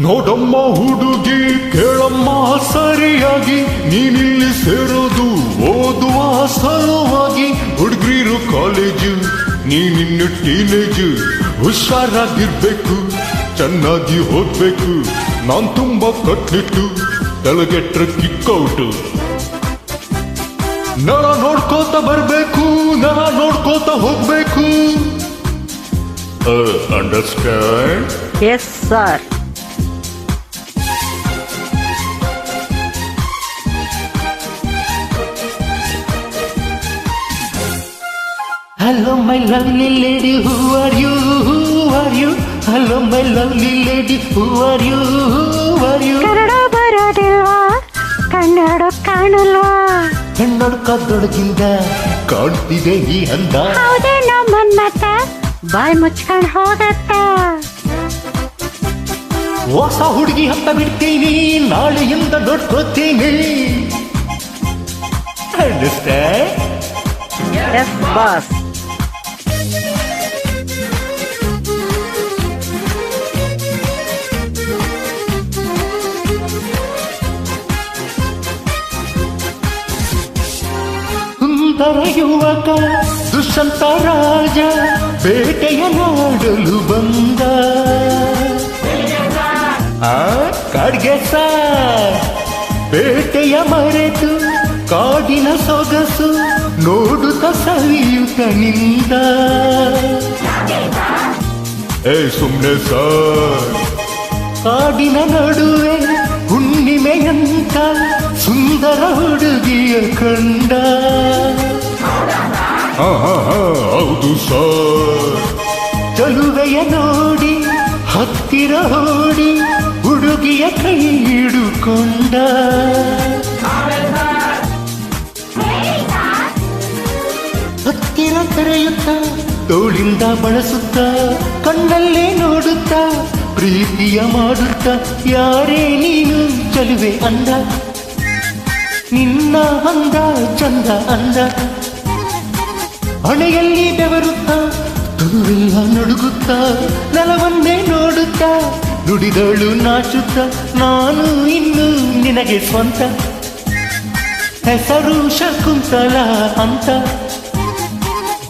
ನೋಡಮ್ಮ ಹುಡುಗಿ ಕೇಳಮ್ಮ ಸರಿಯಾಗಿ, ನೀನಿಲ್ಲಿ ಸೇರೋದು ಓದುವ ಸಲುವಾಗಿ. ಹುಡುಗಿರು ಕಾಲೇಜು, ನೀನಿನ್ನು ಟೀನೇಜು. ಹುಷಾರಾಗಿರ್ಬೇಕು, ಚೆನ್ನಾಗಿ ಓದ್ಬೇಕು. ನಾನ್ ತುಂಬಾ ಕಟ್ನಿಟ್ಟು, ತಲೆಗೆಟ್ರ ಕಿಕ್ಕೌಟು. ನರ ನೋಡ್ಕೋತ ಬರ್ಬೇಕು, ನರ ನೋಡ್ಕೋತ ಹೋಗ್ಬೇಕು. Understand? Yes sir. Hello my lovely lady, who are you, who are you? Hello my lovely lady, who are you, who are you? Kannada ಬರೋದಿಲ್ವಾ, ಕನ್ನಡ ಕಾಣಲ್ವಾ? ಕನ್ನಡಕದೊಳಗಿಂದ ಕಾಣ್ತಿದೆ ಈ ಅಂದ. ಹೌದೇ ನಮ್ಮನ್ ಮತ್ತೆ ಬಾಯ್ ಮುಚ್ಕೊಂಡ್ ಹೋಗತ್ತ. ಹೊಸ ಹುಡುಗಿ ಅಂತ ಬಿಡ್ತೀನಿ, ನಾಳೆಯಿಂದ ನೋಡ್ಕೋತೀನಿ. Understand? Yes boss. ಸುಂದರ ಯುವಕ ದುಷ್ಯಂತ ರಾಜ ಬೇಟೆಯ ನಾಡಲು ಬಂದ. ಕಾಡ್ಗೆ ಬೇಟೆಯ ಮರೆತು ಕಾಡಿನ ಸೊಗಸು ನೋಡುತ್ತ ಸವಿಯುತ್ತ ನಿಂದ. ಸುಮ್ನೆ ಸರ್, ಕಾಡಿನ ನಡುವೆ ಹುಣ್ಣಿಮೆಯಂತ ಸುಂದರ ಹುಡುಗಿಯ ಕಂಡ. ಹೌದು ಸರ್. ಚಲುವೆಯ ನೋಡಿ ಹತ್ತಿರ ಓಡಿ ಹುಡುಗಿಯ ಕೈ ಹಿಡುಕೊಂಡ. ಹತ್ತಿರ ಕರೆಯುತ್ತ ತೋಳಿಂದ ಬಳಸುತ್ತ ಕಣ್ಣಲ್ಲೇ ನೋಡುತ್ತ ಪ್ರೀತಿಯ ಮಾಡುತ್ತ. ಯಾರೇ ನೀನು ಚಲುವೆ ಅಂದ, ನಿನ್ನ ಅಂದ ಚಂದ ಅಂದ. ಹಣೆಯಲ್ಲಿ ಬೆವರುತ್ತ ತನುವೆಲ್ಲ ನಡುಗುತ್ತ ನೆಲವನ್ನೇ ನೋಡುತ್ತ ನುಡಿದಳು ನಾಚುತ್ತ. ನಾನು ಇನ್ನು ನಿನಗೆ ಸ್ವಂತ, ಹೆಸರು ಶಕುಂತಲ ಅಂತ.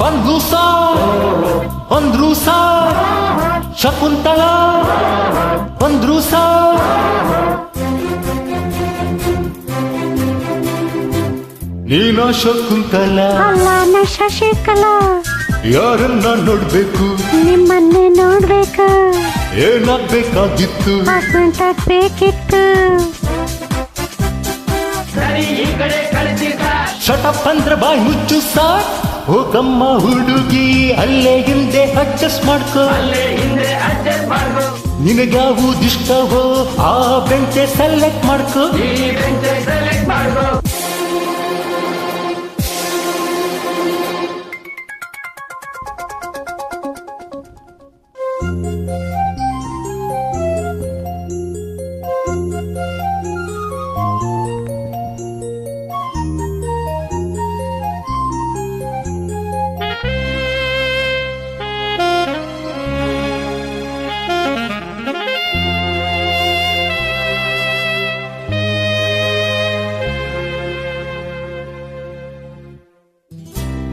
ಬಂದ್ರು ಸಾರ್ ಶಕುಂತಲ, ಬಂದ್ರು ಸಾರ್. ನೀನ ಶಕುಂತಲ ಅಲ್ಲ ನ ಶಶಿಕಲಾ. ಯಾರನ್ನ ನೋಡ್ಬೇಕು, ನಿಮ್ಮನ್ನೇ ನೋಡ್ಬೇಕು. ಏನಾಗ್ಬೇಕಾಗಿತ್ತು, ಅಪಾಯಿಂಟ್ಮೆಂಟ್ ಬೇಕಿತ್ತು. ಶಟಪ್ ಅಂದ್ರ ಬಾಯ್ ಮುಚ್ಚು ಸಾರ್. ಹೋಗಮ್ಮ ಹುಡುಗಿ ಅಲ್ಲೇ ಹಿಂದೆ ಅಡ್ಜಸ್ಟ್ ಮಾಡ್ಕೋ. ನಿನಗ್ಯಾವುದಿಷ್ಟವೋ ಆ ಬೆಂಚೆ ಸೆಲೆಕ್ಟ್ ಮಾಡ್ಕೋ.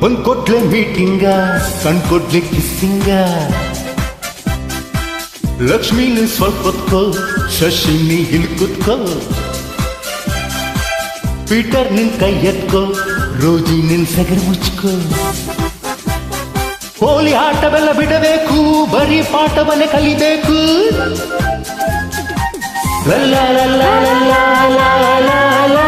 ಒಂದ್ ಕೊಟ್ಲೆ ಮೀಟಿಂಗ, ಕಣ್ಕೊಡ್ಲೆ ಕಿಸ್ಸಿಂಗ. ಲಕ್ಷ್ಮೀನಿ ಸ್ವಲ್ಪ ಹೊತ್ಕೋ, ಶಶಿನಿ ಇಲ್ಲಿ ಕುತ್ಕೋ. ಪೀಟರ್ ನಿನ್ ಕೈ ಎತ್ಕೋ, ರೋಜಿ ನಿನ್ ಸಗರ್ ಮುಚ್ಕೋ. ಹೋಲಿ ಆಟವೆಲ್ಲ ಬಿಡಬೇಕು, ಬರೀ ಪಾಠವನ್ನೇ ಕಲಿಬೇಕು. ಲಲ್ಲ ಲಲ್ಲ ಲಲ್ಲ ಲಲ್ಲ ಲಲ್ಲ